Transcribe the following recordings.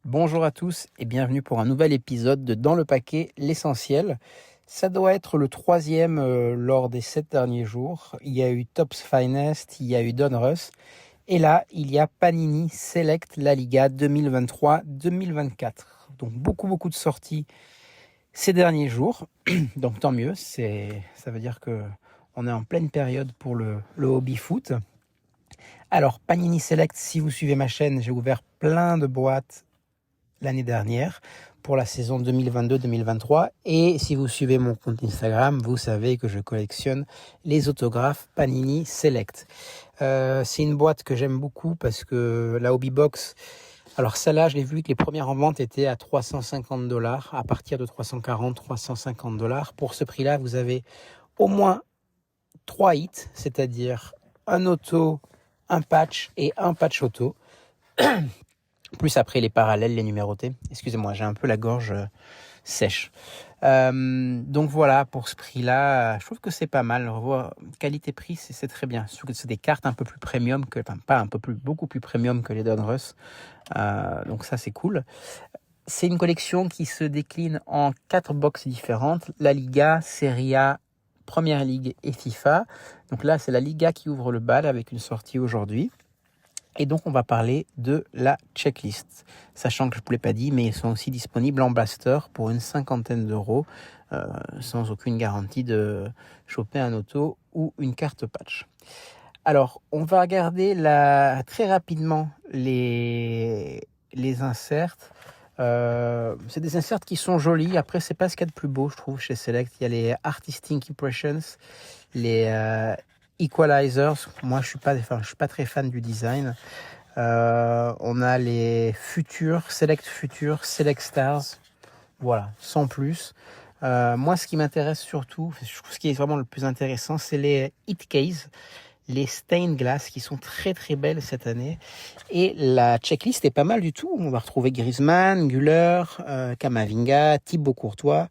Bonjour à tous et bienvenue pour un nouvel épisode de Dans le paquet, l'essentiel. Ça doit être le troisième lors des 7 derniers jours. Il y a eu Topps Finest, il y a eu Donruss. Et là, il y a Panini Select La Liga 2023-2024. Donc beaucoup de sorties ces derniers jours. Donc tant mieux, ça veut dire qu'on est en pleine période pour le hobby foot. Alors Panini Select, si vous suivez ma chaîne, j'ai ouvert plein de boîtes l'année dernière pour la saison 2022-2023. Et si vous suivez mon compte Instagram, vous savez que je collectionne les autographes Panini Select. C'est une boîte que j'aime beaucoup parce que la Hobby Box, alors celle-là, je l'ai vu que les premières en vente étaient à $350, à partir de $340-$350. Pour ce prix-là, vous avez au moins 3 hits, c'est-à-dire un auto, un patch et un patch auto. Plus après les parallèles, les numérotés. Excusez-moi, j'ai un peu la gorge sèche. Donc voilà, pour ce prix-là, je trouve que c'est pas mal. Qualité-prix, c'est très bien. Surtout que c'est des cartes un peu plus premium, beaucoup plus premium que les Donruss. Donc ça, c'est cool. C'est une collection qui se décline en 4 boxes différentes. La Liga, Serie A, Première Ligue et FIFA. Donc là, c'est la Liga qui ouvre le bal avec une sortie aujourd'hui. Et donc, on va parler de la checklist. Sachant que je ne vous l'ai pas dit, mais ils sont aussi disponibles en blaster pour une 50aine d'euros, sans aucune garantie de choper un auto ou une carte patch. Alors, on va regarder très rapidement les inserts. C'est des inserts qui sont jolis. Après, c'est pas ce qu'il y a de plus beau, je trouve, chez Select. Il y a les Artistic Impressions, les Equalizers. Moi, je suis pas très fan du design. On a les Select Futures, Select Stars. Voilà, sans plus. Moi, ce qui m'intéresse surtout, ce qui est vraiment le plus intéressant, c'est les Hit Case, les Stained Glass qui sont très très belles cette année. Et la checklist est pas mal du tout. On va retrouver Griezmann, Güler, Camavinga, Thibaut Courtois,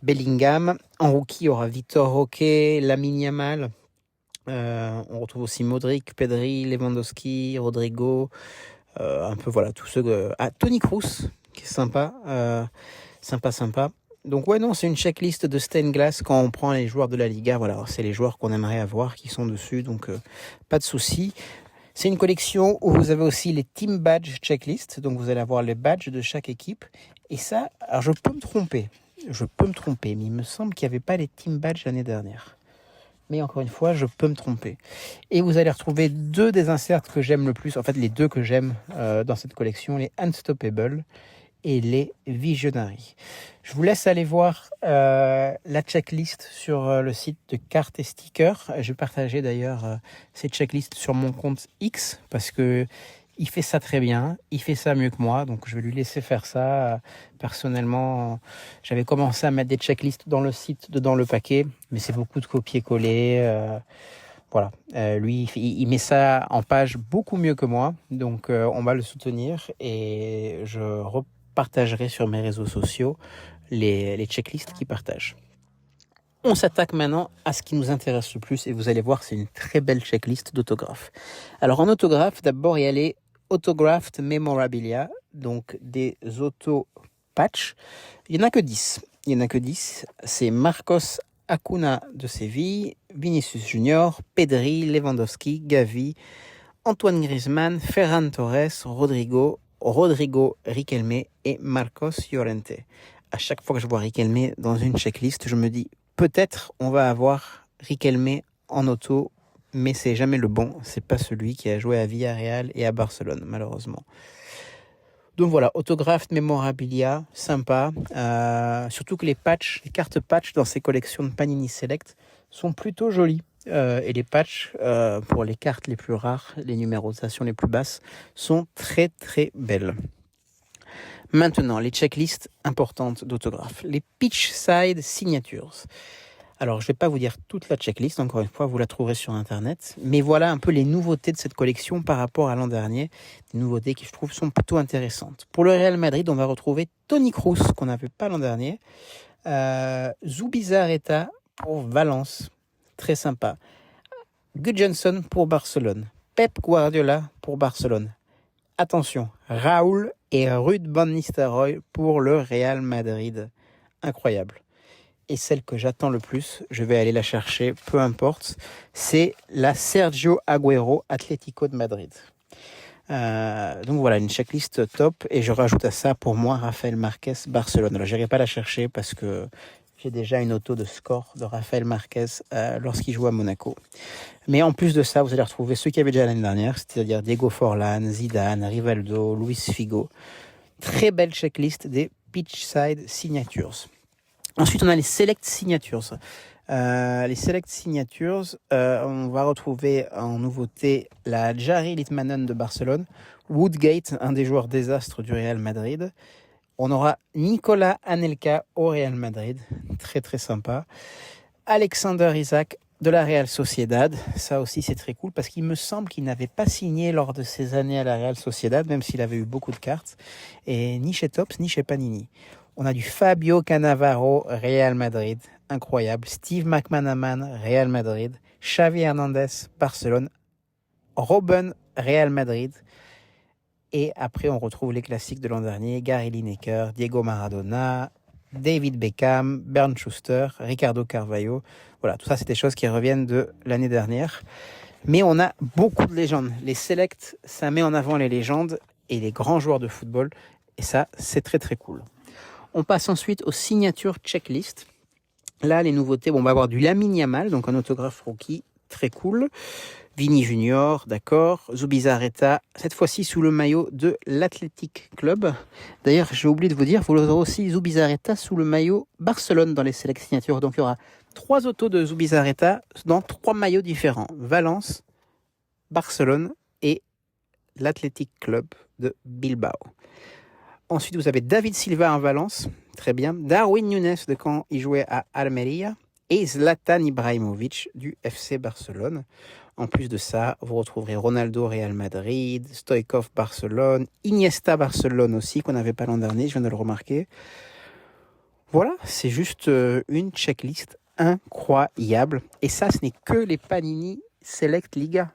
Bellingham. En rookie, il y aura Victor Roque, Lamine Yamal. On retrouve aussi Modric, Pedri, Lewandowski, Rodrigo, un peu voilà, tous ceux... Toni Kroos, qui est sympa, sympa. Donc ouais, non, c'est une checklist de stained glass quand on prend les joueurs de la Liga. Voilà, c'est les joueurs qu'on aimerait avoir qui sont dessus, donc pas de souci. C'est une collection où vous avez aussi les team badge checklist, donc vous allez avoir les badges de chaque équipe. Et ça, alors je peux me tromper, mais il me semble qu'il n'y avait pas les team badges l'année dernière. Mais encore une fois, je peux me tromper. Et vous allez retrouver 2 des inserts que j'aime le plus, en fait les 2 que j'aime dans cette collection, les Unstoppable et les Visionary. Je vous laisse aller voir la checklist sur le site de Cartes et Stickers. Je vais partager d'ailleurs cette checklist sur mon compte X parce que il fait ça très bien, il fait ça mieux que moi, donc je vais lui laisser faire ça. Personnellement, j'avais commencé à mettre des checklists dans le site de Dans le paquet, mais c'est beaucoup de copier-coller. Voilà, lui, il met ça en page beaucoup mieux que moi, donc on va le soutenir et je repartagerai sur mes réseaux sociaux les checklists qu'il partage. On s'attaque maintenant à ce qui nous intéresse le plus et vous allez voir, c'est une très belle checklist d'autographes. Alors en autographe, d'abord il y a les Autographed Memorabilia, donc des auto-patch. Il n'y en a que 10. C'est Marcos Acuna de Séville, Vinicius Junior, Pedri, Lewandowski, Gavi, Antoine Griezmann, Ferran Torres, Rodrigo, Riquelme et Marcos Llorente. À chaque fois que je vois Riquelme dans une checklist, je me dis peut-être on va avoir Riquelme en auto, mais c'est jamais le bon. C'est pas celui qui a joué à Villarreal et à Barcelone, malheureusement. Donc voilà, autographe, memorabilia, sympa. Surtout que les cartes patch dans ces collections de Panini Select sont plutôt jolies. Et les patchs pour les cartes les plus rares, les numérotations les plus basses, sont très très belles. Maintenant, les checklists importantes d'autographes. Les pitch side signatures. Alors, je ne vais pas vous dire toute la checklist, encore une fois, vous la trouverez sur Internet. Mais voilà un peu les nouveautés de cette collection par rapport à l'an dernier. Des nouveautés qui, je trouve, sont plutôt intéressantes. Pour le Real Madrid, on va retrouver Toni Kroos, qu'on n'avait pas l'an dernier. Zubizarreta pour Valence, très sympa. Gudjonsson pour Barcelone. Pep Guardiola pour Barcelone. Attention, Raoul et Ruud van Nistelrooy pour le Real Madrid. Incroyable. Et celle que j'attends le plus, je vais aller la chercher, peu importe, c'est la Sergio Agüero Atlético de Madrid. Donc voilà, une checklist top. Et je rajoute à ça, pour moi, Rafael Marquez Barcelone. Alors, je n'irai pas la chercher parce que j'ai déjà une auto de score de Rafael Marquez lorsqu'il joue à Monaco. Mais en plus de ça, vous allez retrouver ceux qui avaient déjà l'année dernière, c'est-à-dire Diego Forlán, Zidane, Rivaldo, Luis Figo. Très belle checklist des Pitchside Signatures. Ensuite, on a les Select Signatures. Les Select Signatures, on va retrouver en nouveauté la Jari Litmanen de Barcelone, Woodgate, un des joueurs désastres du Real Madrid. On aura Nicolas Anelka au Real Madrid, très très sympa. Alexander Isak de la Real Sociedad, ça aussi c'est très cool parce qu'il me semble qu'il n'avait pas signé lors de ses années à la Real Sociedad, même s'il avait eu beaucoup de cartes, et ni chez Tops ni chez Panini. On a du Fabio Cannavaro, Real Madrid, incroyable. Steve McManaman, Real Madrid. Xavi Hernandez, Barcelone. Robben, Real Madrid. Et après, on retrouve les classiques de l'an dernier. Gary Lineker, Diego Maradona, David Beckham, Bernd Schuster, Ricardo Carvalho. Voilà, tout ça, c'est des choses qui reviennent de l'année dernière. Mais on a beaucoup de légendes. Les Selects, ça met en avant les légendes et les grands joueurs de football. Et ça, c'est très très cool. On passe ensuite aux signatures checklist. Là, les nouveautés, on va avoir du Lamine Yamal, donc un autographe rookie, très cool. Vini Junior, d'accord. Zubizarreta, cette fois-ci sous le maillot de l'Athletic Club. D'ailleurs, j'ai oublié de vous dire, vous aurez aussi Zubizarreta sous le maillot Barcelone dans les select signatures. Donc, il y aura 3 autos de Zubizarreta dans 3 maillots différents. Valence, Barcelone et l'Athletic Club de Bilbao. Ensuite, vous avez David Silva en Valence, très bien. Darwin Núñez de quand il jouait à Almeria. Et Zlatan Ibrahimovic du FC Barcelone. En plus de ça, vous retrouverez Ronaldo Real Madrid, Stoichkov Barcelone, Iniesta Barcelone aussi, qu'on n'avait pas l'an dernier, je viens de le remarquer. Voilà, c'est juste une checklist incroyable. Et ça, ce n'est que les Panini Select Liga.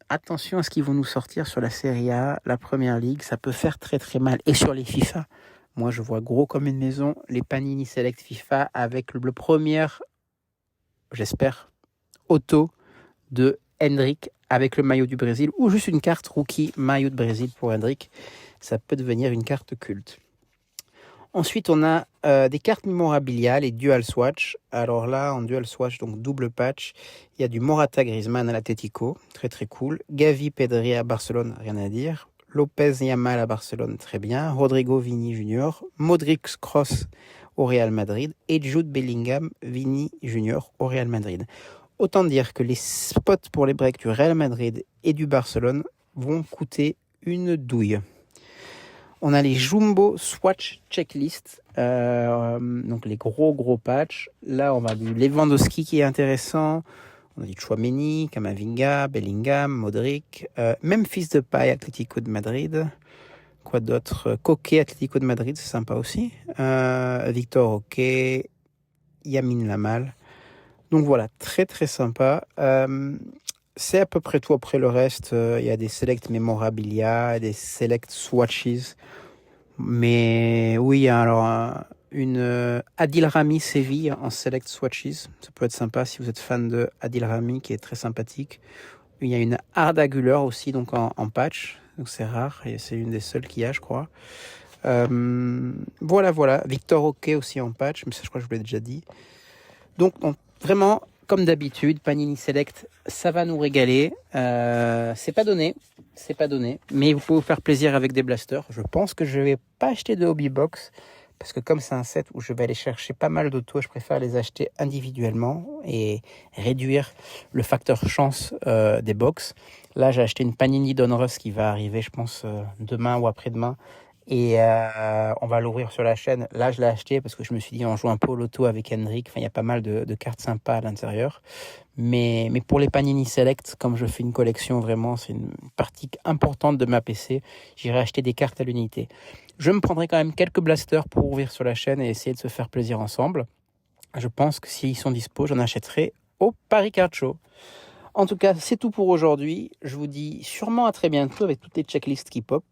Attention à ce qu'ils vont nous sortir sur la Serie A, la Première Ligue, ça peut faire très très mal. Et sur les FIFA, moi je vois gros comme une maison, les Panini Select FIFA avec le premier, j'espère, auto de Hendrick avec le maillot du Brésil ou juste une carte rookie maillot de Brésil pour Hendrick. Ça peut devenir une carte culte. Ensuite, on a des cartes mémorabilia, les Dual Swatch. Alors là, en Dual Swatch, donc double patch, il y a du Morata Griezmann à l'Atlético, très très cool. Gavi Pedri à Barcelone, rien à dire. Lopez Yamal à Barcelone, très bien. Rodrigo Vini Junior. Modric Kroos au Real Madrid. Et Jude Bellingham Vini Junior au Real Madrid. Autant dire que les spots pour les breaks du Real Madrid et du Barcelone vont coûter une douille. On a les Jumbo Swatch Checklist, donc les gros patchs. Là, on a du Lewandowski qui est intéressant. On a du Tchouaméni, Camavinga, Bellingham, Modric. Memphis Depay, Atlético de Madrid. Quoi d'autre? Koké, Atlético de Madrid, c'est sympa aussi. Victor Oké, Yamin Lamal. Donc voilà, très très sympa. C'est à peu près tout. Après le reste, il y a des select memorabilia, des select swatches. Mais oui, alors une Adil Rami Séville en select swatches. Ça peut être sympa si vous êtes fan de Adil Rami, qui est très sympathique. Il y a une Arda Güler aussi, donc en patch. Donc c'est rare et c'est une des seules qu'il y a, je crois. Voilà. Victor Oké aussi en patch, mais ça je crois que je vous l'ai déjà dit. Donc vraiment, comme d'habitude, Panini Select, ça va nous régaler. C'est pas donné, mais vous pouvez vous faire plaisir avec des blasters. Je pense que je vais pas acheter de hobby box parce que comme c'est un set où je vais aller chercher pas mal d'autos, je préfère les acheter individuellement et réduire le facteur chance des box. Là, j'ai acheté une Panini Donruss qui va arriver, je pense, demain ou après-demain. Et on va l'ouvrir sur la chaîne. Là, je l'ai acheté parce que je me suis dit, on joue un peu au loto avec Hendrick. Enfin, il y a pas mal de cartes sympas à l'intérieur. Mais pour les Panini Select, comme je fais une collection, vraiment, c'est une partie importante de ma PC. J'irai acheter des cartes à l'unité. Je me prendrai quand même quelques blasters pour ouvrir sur la chaîne et essayer de se faire plaisir ensemble. Je pense que s'ils sont dispo, j'en achèterai au Paris Card Show. En tout cas, c'est tout pour aujourd'hui. Je vous dis sûrement à très bientôt avec toutes les checklists qui pop.